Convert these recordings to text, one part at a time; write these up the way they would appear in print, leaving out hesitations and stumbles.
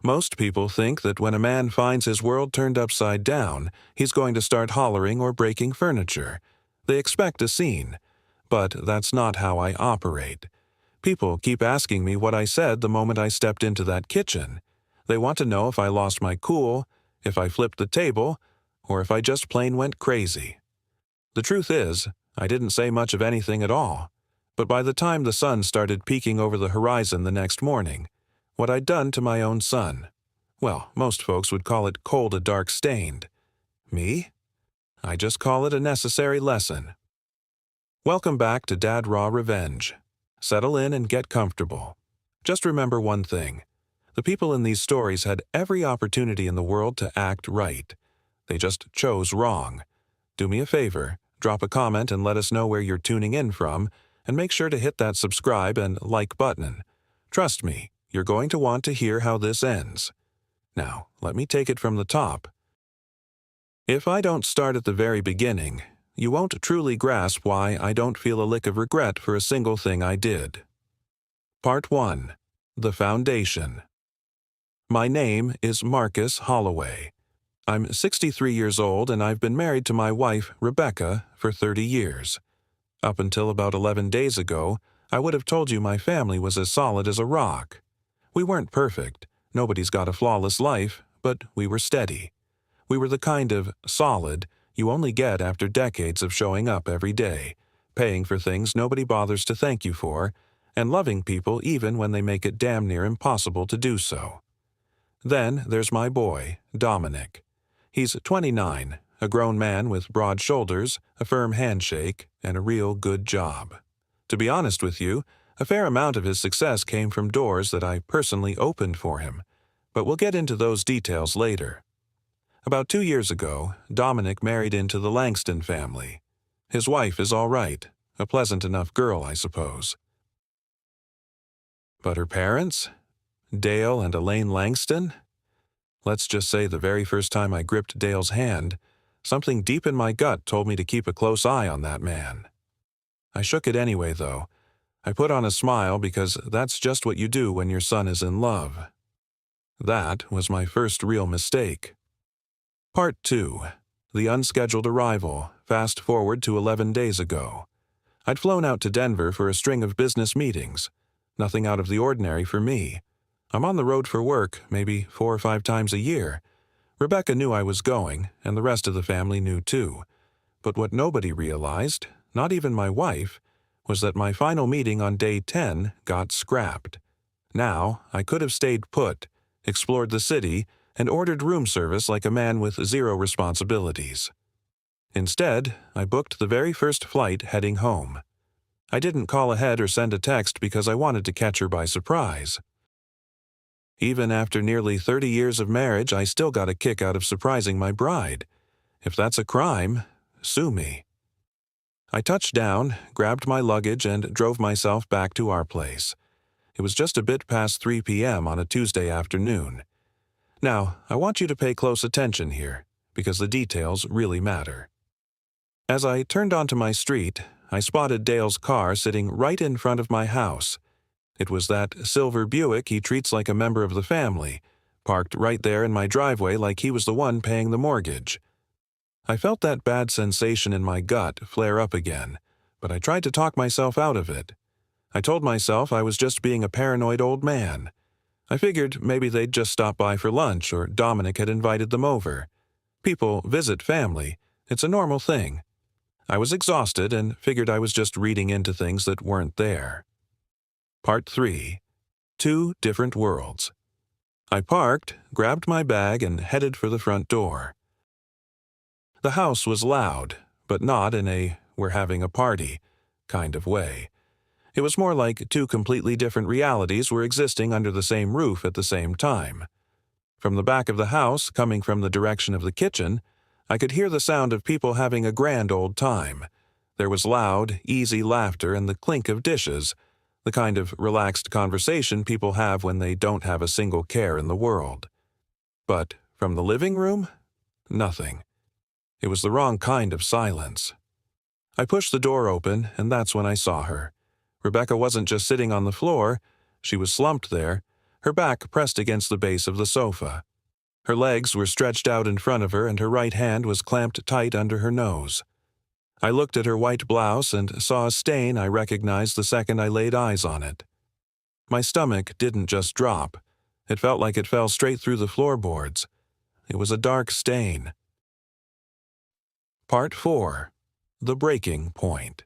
Most people think that when a man finds his world turned upside down, he's going to start hollering or breaking furniture. They expect a scene. But that's not how I operate. People keep asking me what I said the moment I stepped into that kitchen. They want to know if I lost my cool, if I flipped the table, or if I just plain went crazy. The truth is, I didn't say much of anything at all. But by the time the sun started peeking over the horizon the next morning, what I'd done to my own son, well, most folks would call it cold a dark stained. Me? I just call it a necessary lesson. Welcome back to Dad Raw Revenge. Settle in and get comfortable. Just remember one thing. The people in these stories had every opportunity in the world to act right. They just chose wrong. Do me a favor, drop a comment and let us know where you're tuning in from, and make sure to hit that subscribe and like button. Trust me, you're going to want to hear how this ends. Now, let me take it from the top. If I don't start at the very beginning, you won't truly grasp why I don't feel a lick of regret for a single thing I did. Part 1. The Foundation. My name is Marcus Holloway. I'm 63 years old and I've been married to my wife, Rebecca, for 30 years. Up until about 11 days ago, I would have told you my family was as solid as a rock. We weren't perfect, nobody's got a flawless life, but we were steady. We were the kind of solid you only get after decades of showing up every day, paying for things nobody bothers to thank you for, and loving people even when they make it damn near impossible to do so. Then there's my boy, Dominic. He's 29, a grown man with broad shoulders, a firm handshake, and a real good job. To be honest with you, a fair amount of his success came from doors that I personally opened for him, but we'll get into those details later. About 2 years ago, Dominic married into the Langston family. His wife is all right, a pleasant enough girl, I suppose. But her parents? Dale and Elaine Langston? Let's just say the very first time I gripped Dale's hand, something deep in my gut told me to keep a close eye on that man. I shook it anyway, though. I put on a smile because that's just what you do when your son is in love. That was my first real mistake. Part 2. The Unscheduled Arrival, fast forward to 11 days ago. I'd flown out to Denver for a string of business meetings. Nothing out of the ordinary for me. I'm on the road for work maybe 4 or 5 times a year. Rebecca knew I was going, and the rest of the family knew too. But what nobody realized, not even my wife, was that my final meeting on day 10 got scrapped. Now, I could have stayed put, explored the city, and ordered room service like a man with 0 responsibilities. Instead, I booked the very first flight heading home. I didn't call ahead or send a text because I wanted to catch her by surprise. Even after nearly 30 years of marriage, I still got a kick out of surprising my bride. If that's a crime, sue me. I touched down, grabbed my luggage, and drove myself back to our place. It was just a bit past 3 p.m. on a Tuesday afternoon. Now, I want you to pay close attention here, because the details really matter. As I turned onto my street, I spotted Dale's car sitting right in front of my house. It was that silver Buick he treats like a member of the family, parked right there in my driveway like he was the one paying the mortgage. I felt that bad sensation in my gut flare up again, but I tried to talk myself out of it. I told myself I was just being a paranoid old man. I figured maybe they'd just stop by for lunch or Dominic had invited them over. People visit family. It's a normal thing. I was exhausted and figured I was just reading into things that weren't there. Part 3. 2 Different Worlds. I parked, grabbed my bag, and headed for the front door. The house was loud, but not in a "we're having a party" kind of way. It was more like 2 completely different realities were existing under the same roof at the same time. From the back of the house, coming from the direction of the kitchen, I could hear the sound of people having a grand old time. There was loud, easy laughter and the clink of dishes, the kind of relaxed conversation people have when they don't have a single care in the world. But from the living room? Nothing. It was the wrong kind of silence. I pushed the door open, and that's when I saw her. Rebecca wasn't just sitting on the floor, she was slumped there, her back pressed against the base of the sofa. Her legs were stretched out in front of her and her right hand was clamped tight under her nose. I looked at her white blouse and saw a stain I recognized the second I laid eyes on it. My stomach didn't just drop. It felt like it fell straight through the floorboards. It was a dark stain. Part 4. The Breaking Point.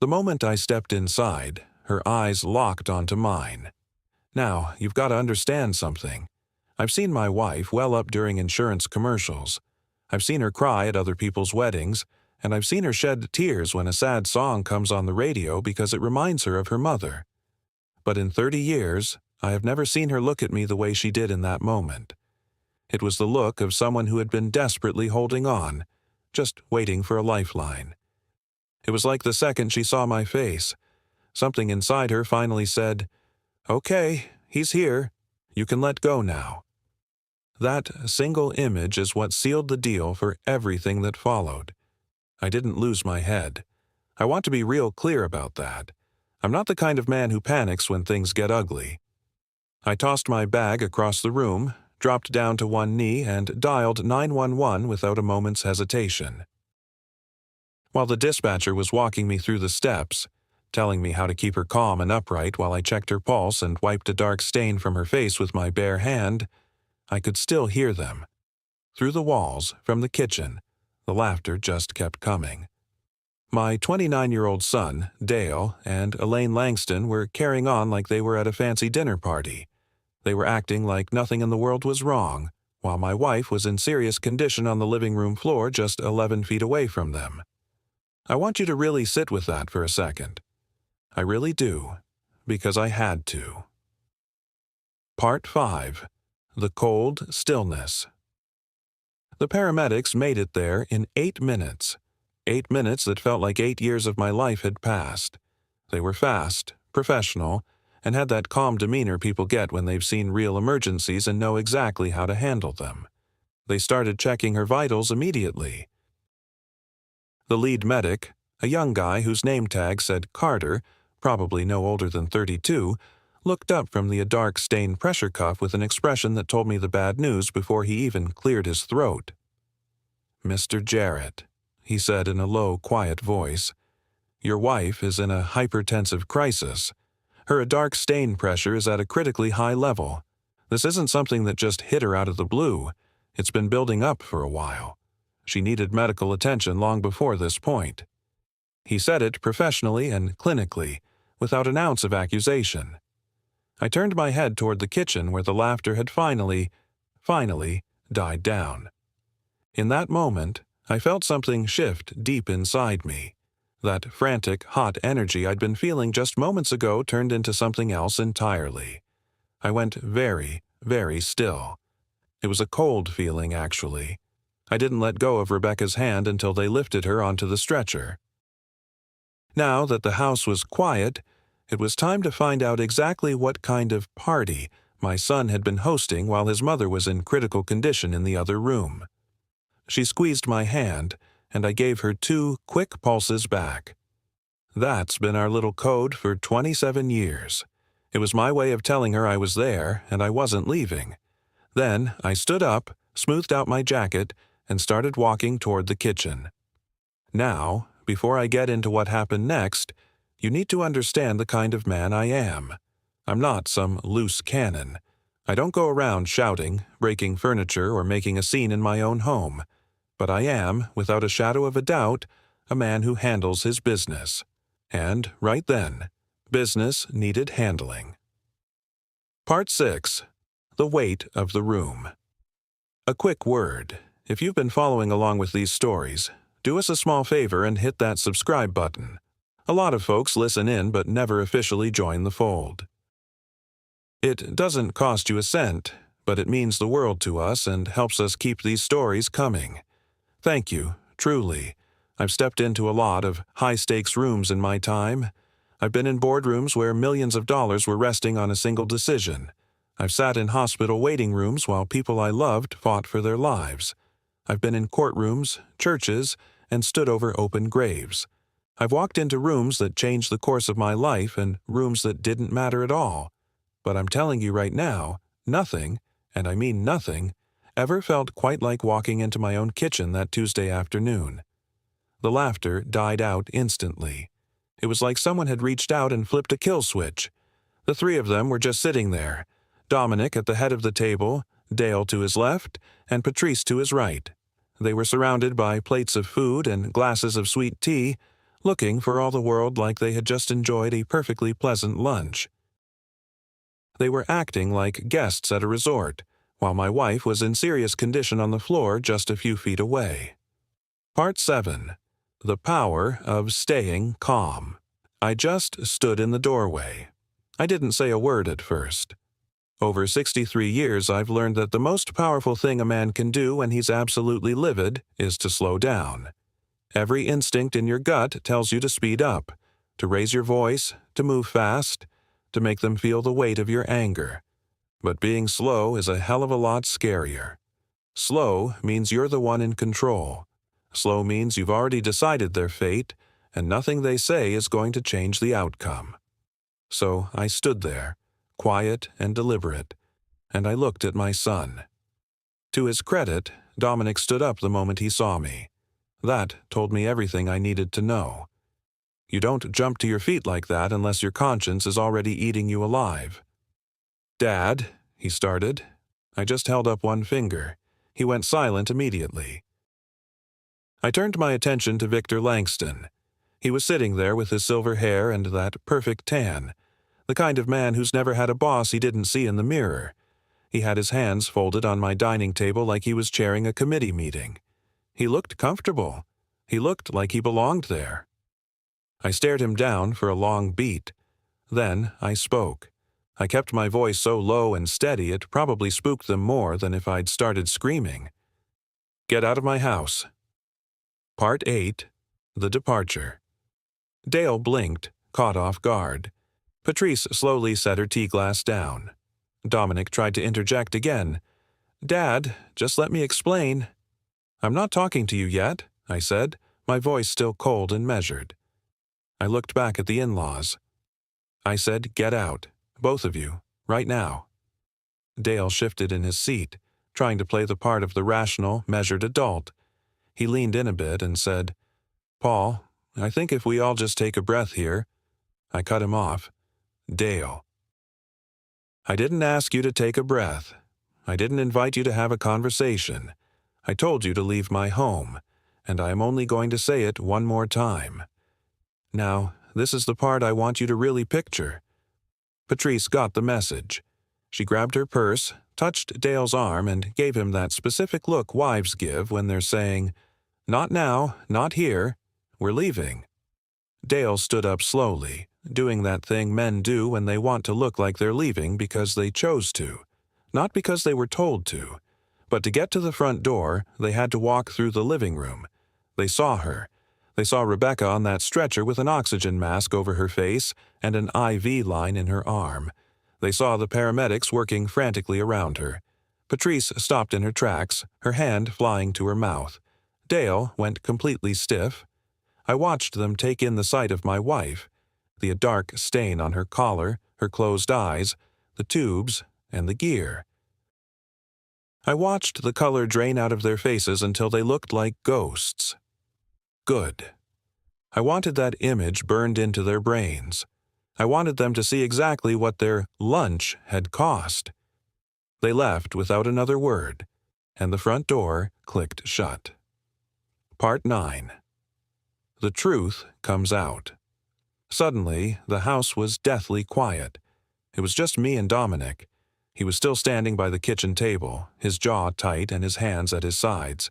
The moment I stepped inside, her eyes locked onto mine. Now, you've got to understand something. I've seen my wife well up during insurance commercials. I've seen her cry at other people's weddings, and I've seen her shed tears when a sad song comes on the radio because it reminds her of her mother. But in 30 years, I have never seen her look at me the way she did in that moment. It was the look of someone who had been desperately holding on, just waiting for a lifeline. It was like the second she saw my face, something inside her finally said, "Okay, he's here. You can let go now." That single image is what sealed the deal for everything that followed. I didn't lose my head. I want to be real clear about that. I'm not the kind of man who panics when things get ugly. I tossed my bag across the room, dropped down to one knee, and dialed 911 without a moment's hesitation. While the dispatcher was walking me through the steps, telling me how to keep her calm and upright while I checked her pulse and wiped a dark stain from her face with my bare hand, I could still hear them. Through the walls, from the kitchen, the laughter just kept coming. My 29-year-old son, Dale, and Elaine Langston were carrying on like they were at a fancy dinner party. They were acting like nothing in the world was wrong, while my wife was in serious condition on the living room floor just 11 feet away from them. I want you to really sit with that for a second. I really do, because I had to. Part 5. The Cold Stillness. The paramedics made it there in 8 minutes. 8 minutes that felt like 8 years of my life had passed. They were fast, professional, and had that calm demeanor people get when they've seen real emergencies and know exactly how to handle them. They started checking her vitals immediately. The lead medic, a young guy whose name tag said Carter, probably no older than 32, looked up from the dark-stained pressure cuff with an expression that told me the bad news before he even cleared his throat. "Mr. Jarrett," he said in a low, quiet voice, "your wife is in a hypertensive crisis. Her dark stain pressure is at a critically high level. This isn't something that just hit her out of the blue. It's been building up for a while. She needed medical attention long before this point." He said it professionally and clinically, without an ounce of accusation. I turned my head toward the kitchen where the laughter had finally died down. In that moment, I felt something shift deep inside me. That frantic, hot energy I'd been feeling just moments ago turned into something else entirely. I went very, very still. It was a cold feeling, actually. I didn't let go of Rebecca's hand until they lifted her onto the stretcher. Now that the house was quiet, it was time to find out exactly what kind of party my son had been hosting while his mother was in critical condition in the other room. She squeezed my hand, and I gave her 2 quick pulses back. That's been our little code for 27 years. It was my way of telling her I was there and I wasn't leaving. Then I stood up, smoothed out my jacket, and started walking toward the kitchen. Now, before I get into what happened next, you need to understand the kind of man I am. I'm not some loose cannon. I don't go around shouting, breaking furniture, or making a scene in my own home. But I am, without a shadow of a doubt, a man who handles his business. And, right then, business needed handling. Part 6. The Weight of the Room. A quick word. If you've been following along with these stories, do us a small favor and hit that subscribe button. A lot of folks listen in but never officially join the fold. It doesn't cost you a cent, but it means the world to us and helps us keep these stories coming. Thank you, truly. I've stepped into a lot of high-stakes rooms in my time. I've been in boardrooms where millions of dollars were resting on a single decision. I've sat in hospital waiting rooms while people I loved fought for their lives. I've been in courtrooms, churches, and stood over open graves. I've walked into rooms that changed the course of my life and rooms that didn't matter at all. But I'm telling you right now, nothing, and I mean nothing, ever felt quite like walking into my own kitchen that Tuesday afternoon. The laughter died out instantly. It was like someone had reached out and flipped a kill switch. The three of them were just sitting there, Dominic at the head of the table, Dale to his left, and Patrice to his right. They were surrounded by plates of food and glasses of sweet tea, looking for all the world like they had just enjoyed a perfectly pleasant lunch. They were acting like guests at a resort, while my wife was in serious condition on the floor just a few feet away. Part 7. The Power of Staying Calm. I just stood in the doorway. I didn't say a word at first. Over 63 years, I've learned that the most powerful thing a man can do when he's absolutely livid is to slow down. Every instinct in your gut tells you to speed up, to raise your voice, to move fast, to make them feel the weight of your anger. But being slow is a hell of a lot scarier. Slow means you're the one in control. Slow means you've already decided their fate, and nothing they say is going to change the outcome. So I stood there, quiet and deliberate, and I looked at my son. To his credit, Dominic stood up the moment he saw me. That told me everything I needed to know. You don't jump to your feet like that unless your conscience is already eating you alive. "Dad," he started. I just held up one finger. He went silent immediately. I turned my attention to Victor Langston. He was sitting there with his silver hair and that perfect tan, the kind of man who's never had a boss he didn't see in the mirror. He had his hands folded on my dining table like he was chairing a committee meeting. He looked comfortable. He looked like he belonged there. I stared him down for a long beat. Then I spoke. I kept my voice so low and steady it probably spooked them more than if I'd started screaming. "Get out of my house." Part 8. The Departure. Dale blinked, caught off guard. Patrice slowly set her tea glass down. Dominic tried to interject again. "Dad, just let me explain." "I'm not talking to you yet," I said, my voice still cold and measured. I looked back at the in-laws. I said, "Get out, both of you, right now." Dale shifted in his seat, trying to play the part of the rational, measured adult. He leaned in a bit and said, "Paul, I think if we all just take a breath here." I cut him off. "Dale, I didn't ask you to take a breath. I didn't invite you to have a conversation. I told you to leave my home, and I am only going to say it one more time. Now, this is the part I want you to really picture." Patrice got the message. She grabbed her purse, touched Dale's arm, and gave him that specific look wives give when they're saying, "Not now, not here, we're leaving." Dale stood up slowly, doing that thing men do when they want to look like they're leaving because they chose to, not because they were told to. But to get to the front door, they had to walk through the living room. They saw her. They saw Rebecca on that stretcher with an oxygen mask over her face and an IV line in her arm. They saw the paramedics working frantically around her. Patrice stopped in her tracks, her hand flying to her mouth. Dale went completely stiff. I watched them take in the sight of my wife, the dark stain on her collar, her closed eyes, the tubes, and the gear. I watched the color drain out of their faces until they looked like ghosts. Good. I wanted that image burned into their brains. I wanted them to see exactly what their lunch had cost. They left without another word, and the front door clicked shut. Part 9. The truth comes out. Suddenly, the house was deathly quiet. It was just me and Dominic. He was still standing by the kitchen table, his jaw tight and his hands at his sides.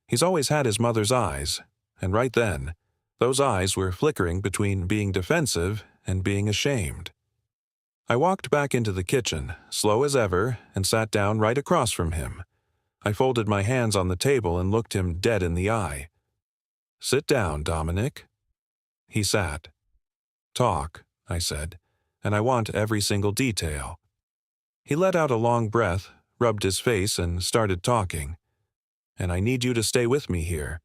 He's always had his mother's eyes, and right then, those eyes were flickering between being defensive and being ashamed. I walked back into the kitchen, slow as ever, and sat down right across from him. I folded my hands on the table and looked him dead in the eye. "Sit down, Dominic." He sat. "Talk," I said, "and I want every single detail." He let out a long breath, rubbed his face, and started talking. "And I need you to stay with me here,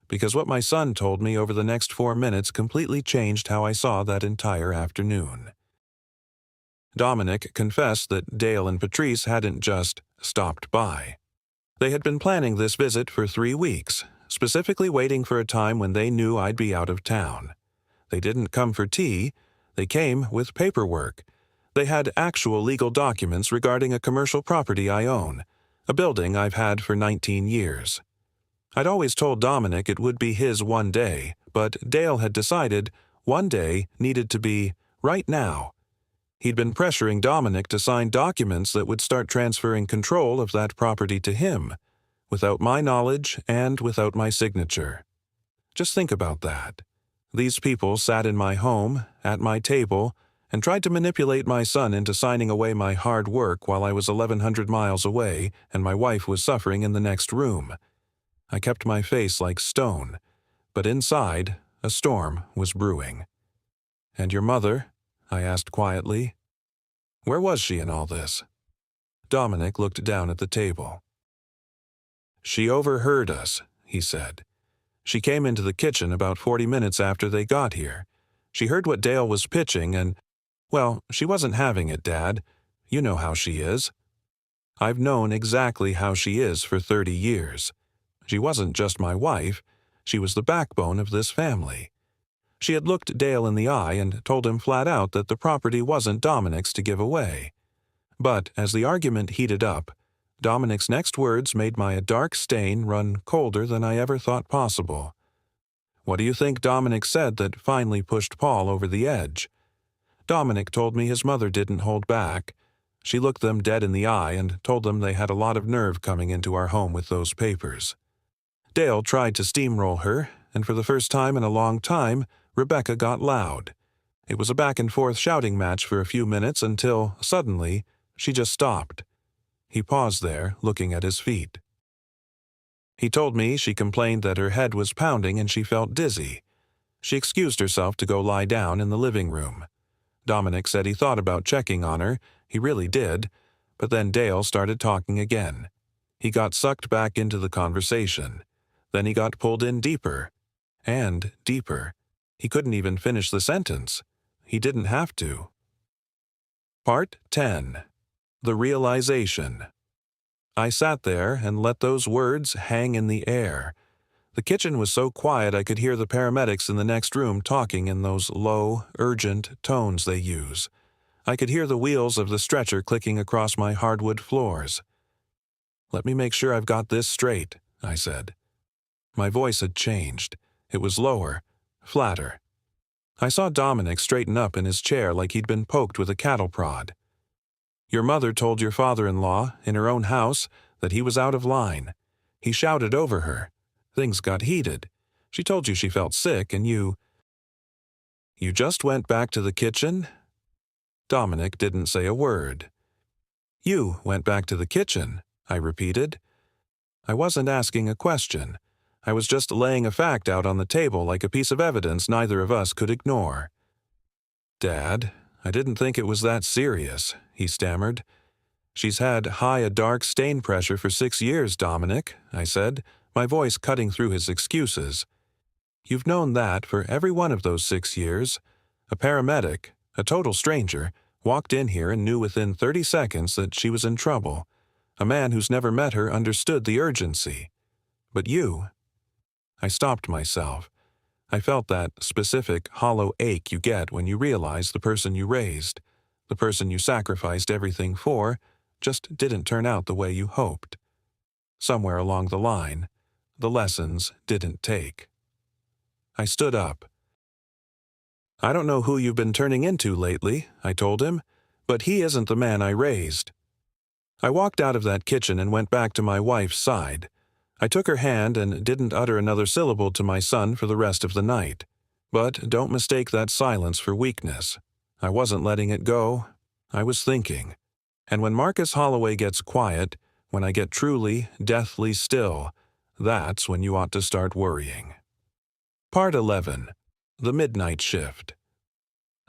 because what my son told me over the next 4 minutes completely changed how I saw that entire afternoon." Dominic confessed that Dale and Patrice hadn't just stopped by. They had been planning this visit for 3 weeks, specifically waiting for a time when they knew I'd be out of town. They didn't come for tea, they came with paperwork. They had actual legal documents regarding a commercial property I own, a building I've had for 19 years. I'd always told Dominic it would be his one day, but Dale had decided one day needed to be right now. He'd been pressuring Dominic to sign documents that would start transferring control of that property to him, without my knowledge and without my signature. Just think about that. These people sat in my home, at my table, and tried to manipulate my son into signing away my hard work while I was 1,100 miles away and my wife was suffering in the next room. I kept my face like stone, but inside, a storm was brewing. "And your mother?" I asked quietly. "Where was she in all this?" Dominic looked down at the table. "She overheard us," he said. "She came into the kitchen about 40 minutes after they got here. She heard what Dale was pitching and, well, she wasn't having it, Dad. You know how she is. I've known exactly how she is for 30 years. She wasn't just my wife, she was the backbone of this family." She had looked Dale in the eye and told him flat out that the property wasn't Dominic's to give away. But as the argument heated up, Dominic's next words made my dark stain run colder than I ever thought possible. "What do you think Dominic said that finally pushed Paul over the edge?" Dominic told me his mother didn't hold back. She looked them dead in the eye and told them they had a lot of nerve coming into our home with those papers. Dale tried to steamroll her, and for the first time in a long time, Rebecca got loud. It was a back-and-forth shouting match for a few minutes until, suddenly, she just stopped. He paused there, looking at his feet. He told me she complained that her head was pounding and she felt dizzy. She excused herself to go lie down in the living room. Dominic said he thought about checking on her, he really did, but then Dale started talking again. He got sucked back into the conversation. Then he got pulled in deeper, and deeper. He couldn't even finish the sentence. He didn't have to. Part 10. The Realization. I sat there and let those words hang in the air. The kitchen was so quiet I could hear the paramedics in the next room talking in those low, urgent tones they use. I could hear the wheels of the stretcher clicking across my hardwood floors. "Let me make sure I've got this straight," I said. My voice had changed. It was lower, flatter. I saw Dominic straighten up in his chair like he'd been poked with a cattle prod. "Your mother told your father-in-law, in her own house, that he was out of line. He shouted over her. Things got heated. She told you she felt sick and you just went back to the kitchen?" Dominic didn't say a word. "You went back to the kitchen," I repeated. I wasn't asking a question. I was just laying a fact out on the table like a piece of evidence neither of us could ignore. "Dad, I didn't think it was that serious," he stammered. "She's had high a dark stain pressure for 6 years, Dominic," I said, my voice cutting through his excuses. "You've known that for every one of those 6 years. A paramedic, a total stranger, walked in here and knew within 30 seconds that she was in trouble. A man who's never met her understood the urgency. But you—" I stopped myself. I felt that specific, hollow ache you get when you realize the person you raised, the person you sacrificed everything for, just didn't turn out the way you hoped. Somewhere along the line, the lessons didn't take. I stood up. "I don't know who you've been turning into lately," I told him, "but he isn't the man I raised." I walked out of that kitchen and went back to my wife's side. I took her hand and didn't utter another syllable to my son for the rest of the night. But don't mistake that silence for weakness. I wasn't letting it go. I was thinking. And when Marcus Holloway gets quiet, when I get truly, deathly still, that's when you ought to start worrying. Part 11. The Midnight Shift.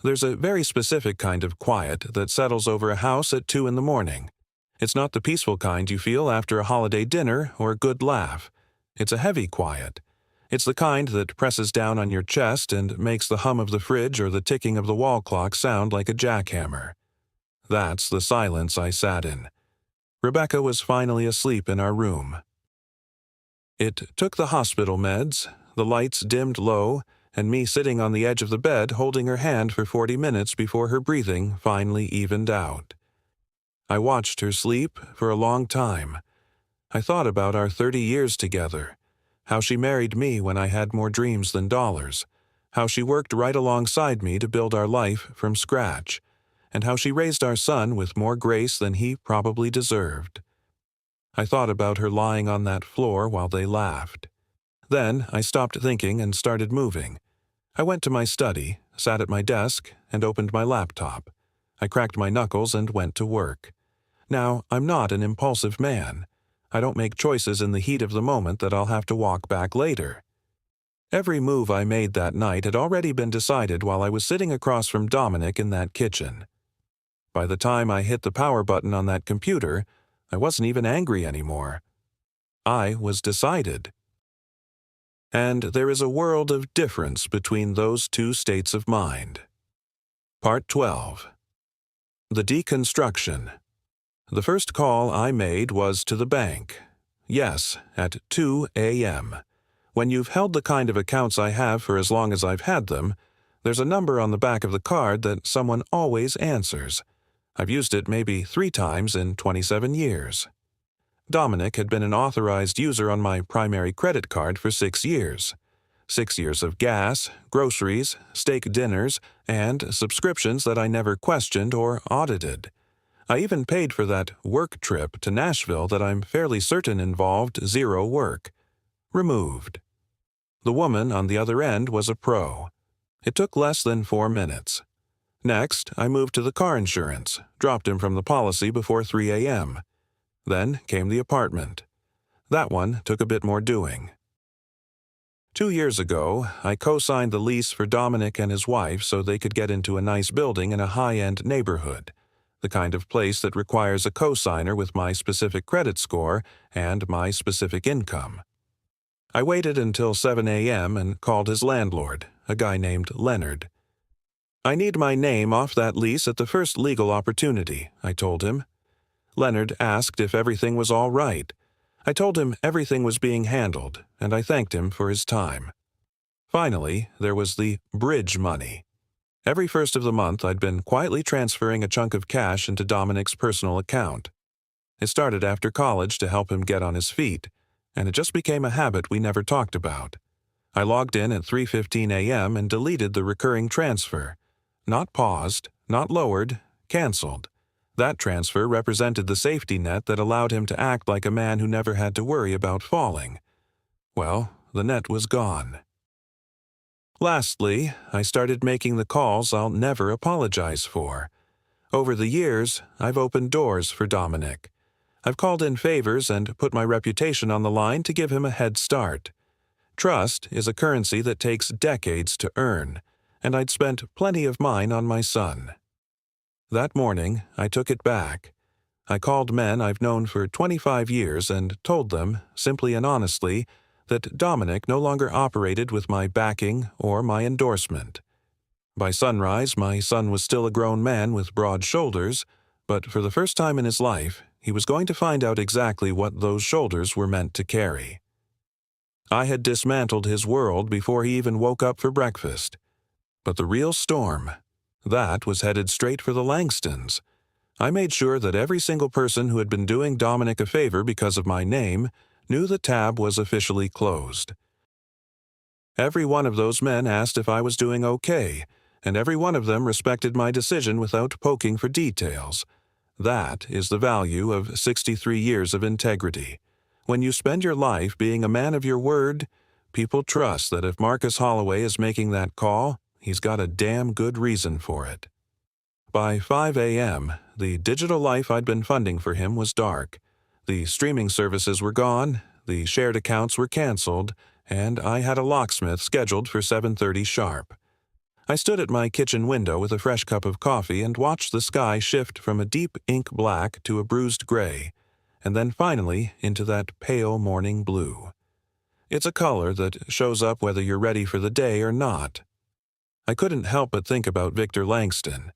There's a very specific kind of quiet that settles over a house at 2 in the morning. It's not the peaceful kind you feel after a holiday dinner or a good laugh. It's a heavy quiet. It's the kind that presses down on your chest and makes the hum of the fridge or the ticking of the wall clock sound like a jackhammer. That's the silence I sat in. Rebecca was finally asleep in our room. It took the hospital meds, the lights dimmed low, and me sitting on the edge of the bed holding her hand for 40 minutes before her breathing finally evened out. I watched her sleep for a long time. I thought about our 30 years together, how she married me when I had more dreams than dollars, how she worked right alongside me to build our life from scratch, and how she raised our son with more grace than he probably deserved. I thought about her lying on that floor while they laughed. Then I stopped thinking and started moving. I went to my study, sat at my desk, and opened my laptop. I cracked my knuckles and went to work. Now, I'm not an impulsive man. I don't make choices in the heat of the moment that I'll have to walk back later. Every move I made that night had already been decided while I was sitting across from Dominic in that kitchen. By the time I hit the power button on that computer, I wasn't even angry anymore. I was decided. And there is a world of difference between those two states of mind. Part 12. The Deconstruction. The first call I made was to the bank. Yes, at 2 a.m. When you've held the kind of accounts I have for as long as I've had them, there's a number on the back of the card that someone always answers. I've used it maybe 3 times in 27 years. Dominic had been an authorized user on my primary credit card for 6 years. 6 years of gas, groceries, steak dinners, and subscriptions that I never questioned or audited. I even paid for that work trip to Nashville that I'm fairly certain involved 0 work. Removed. The woman on the other end was a pro. It took less than 4 minutes. Next, I moved to the car insurance, dropped him from the policy before 3 a.m. Then came the apartment. That one took a bit more doing. 2 years ago, I co-signed the lease for Dominic and his wife so they could get into a nice building in a high-end neighborhood, the kind of place that requires a co-signer with my specific credit score and my specific income. I waited until 7 a.m. and called his landlord, a guy named Leonard. "I need my name off that lease at the first legal opportunity," I told him. Leonard asked if everything was all right. I told him everything was being handled, and I thanked him for his time. Finally, there was the bridge money. Every first of the month, I'd been quietly transferring a chunk of cash into Dominic's personal account. It started after college to help him get on his feet, and it just became a habit we never talked about. I logged in at 3:15 a.m. and deleted the recurring transfer. Not paused, not lowered, canceled. That transfer represented the safety net that allowed him to act like a man who never had to worry about falling. Well, the net was gone. Lastly, I started making the calls I'll never apologize for. Over the years, I've opened doors for Dominic. I've called in favors and put my reputation on the line to give him a head start. Trust is a currency that takes decades to earn, and I'd spent plenty of mine on my son. That morning, I took it back. I called men I've known for 25 years and told them, simply and honestly, that Dominic no longer operated with my backing or my endorsement. By sunrise, my son was still a grown man with broad shoulders, but for the first time in his life, he was going to find out exactly what those shoulders were meant to carry. I had dismantled his world before he even woke up for breakfast. But the real storm, that was headed straight for the Langstons. I made sure that every single person who had been doing Dominic a favor because of my name knew the tab was officially closed. Every one of those men asked if I was doing okay, and every one of them respected my decision without poking for details. That is the value of 63 years of integrity. When you spend your life being a man of your word, people trust that if Marcus Holloway is making that call, he's got a damn good reason for it. By 5 a.m., the digital life I'd been funding for him was dark. The streaming services were gone, the shared accounts were canceled, and I had a locksmith scheduled for 7:30 sharp. I stood at my kitchen window with a fresh cup of coffee and watched the sky shift from a deep ink black to a bruised gray, and then finally into that pale morning blue. It's a color that shows up whether you're ready for the day or not. I couldn't help but think about Victor Langston.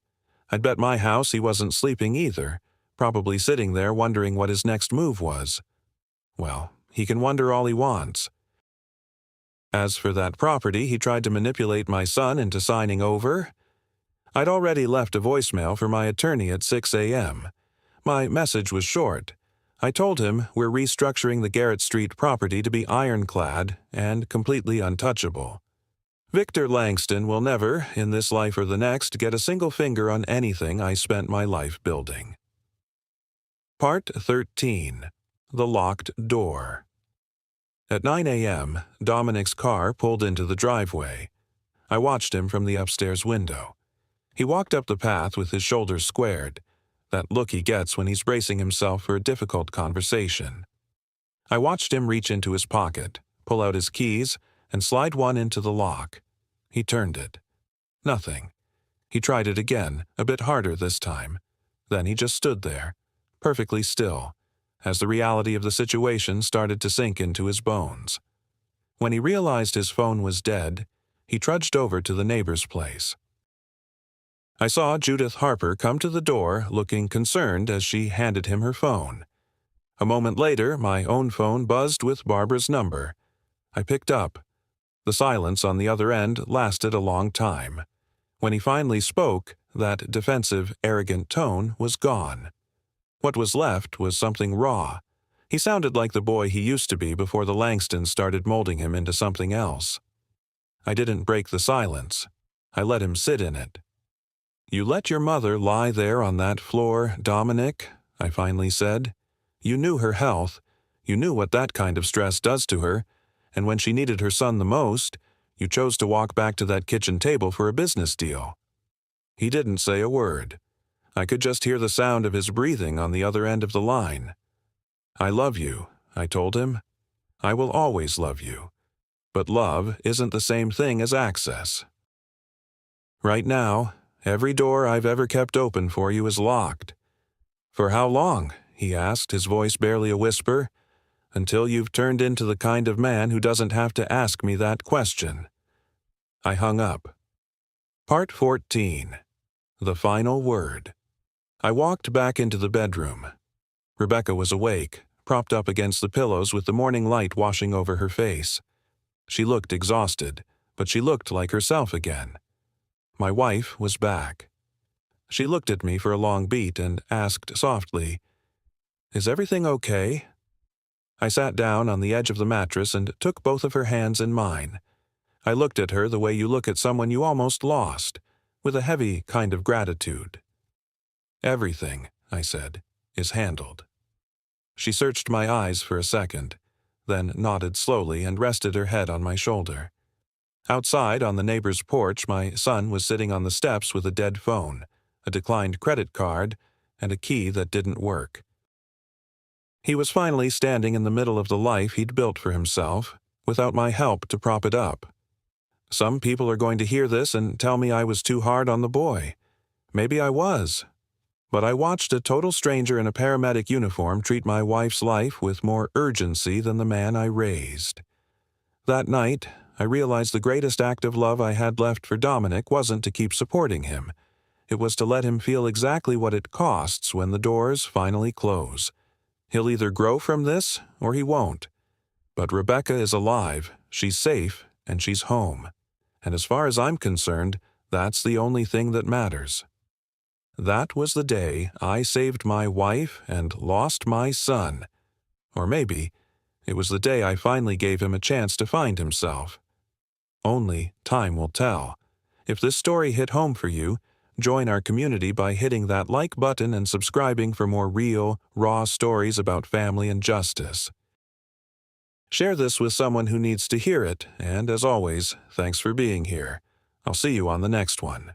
I'd bet my house he wasn't sleeping either, probably sitting there wondering what his next move was. Well, he can wonder all he wants. As for that property he tried to manipulate my son into signing over, I'd already left a voicemail for my attorney at 6 a.m. My message was short. I told him we're restructuring the Garrett Street property to be ironclad and completely untouchable. Victor Langston will never, in this life or the next, get a single finger on anything I spent my life building. Part 13. The Locked Door. At 9 a.m., Dominic's car pulled into the driveway. I watched him from the upstairs window. He walked up the path with his shoulders squared, that look he gets when he's bracing himself for a difficult conversation. I watched him reach into his pocket, pull out his keys, and slide one into the lock. He turned it. Nothing. He tried it again, a bit harder this time. Then he just stood there, perfectly still, as the reality of the situation started to sink into his bones. When he realized his phone was dead, he trudged over to the neighbor's place. I saw Judith Harper come to the door looking concerned as she handed him her phone. A moment later, my own phone buzzed with Barbara's number. I picked up. The silence on the other end lasted a long time. When he finally spoke, that defensive, arrogant tone was gone. What was left was something raw. He sounded like the boy he used to be before the Langstons started molding him into something else. I didn't break the silence. I let him sit in it. "You let your mother lie there on that floor, Dominic," I finally said. "You knew her health. You knew what that kind of stress does to her. And when she needed her son the most, you chose to walk back to that kitchen table for a business deal." He didn't say a word. I could just hear the sound of his breathing on the other end of the line. "I love you," I told him. "I will always love you. But love isn't the same thing as access. Right now, every door I've ever kept open for you is locked." "For how long?" he asked, his voice barely a whisper. "Until you've turned into the kind of man who doesn't have to ask me that question." I hung up. Part 14. The Final Word. I walked back into the bedroom. Rebecca was awake, propped up against the pillows with the morning light washing over her face. She looked exhausted, but she looked like herself again. My wife was back. She looked at me for a long beat and asked softly, "Is everything okay?" I sat down on the edge of the mattress and took both of her hands in mine. I looked at her the way you look at someone you almost lost, with a heavy kind of gratitude. "Everything," I said, "is handled." She searched my eyes for a second, then nodded slowly and rested her head on my shoulder. Outside on the neighbor's porch, my son was sitting on the steps with a dead phone, a declined credit card, and a key that didn't work. He was finally standing in the middle of the life he'd built for himself, without my help to prop it up. Some people are going to hear this and tell me I was too hard on the boy. Maybe I was. But I watched a total stranger in a paramedic uniform treat my wife's life with more urgency than the man I raised. That night, I realized the greatest act of love I had left for Dominic wasn't to keep supporting him. It was to let him feel exactly what it costs when the doors finally close. He'll either grow from this or he won't. But Rebecca is alive, she's safe, and she's home. And as far as I'm concerned, that's the only thing that matters. That was the day I saved my wife and lost my son. Or maybe it was the day I finally gave him a chance to find himself. Only time will tell. If this story hit home for you, join our community by hitting that like button and subscribing for more real, raw stories about family and justice. Share this with someone who needs to hear it, and as always, thanks for being here. I'll see you on the next one.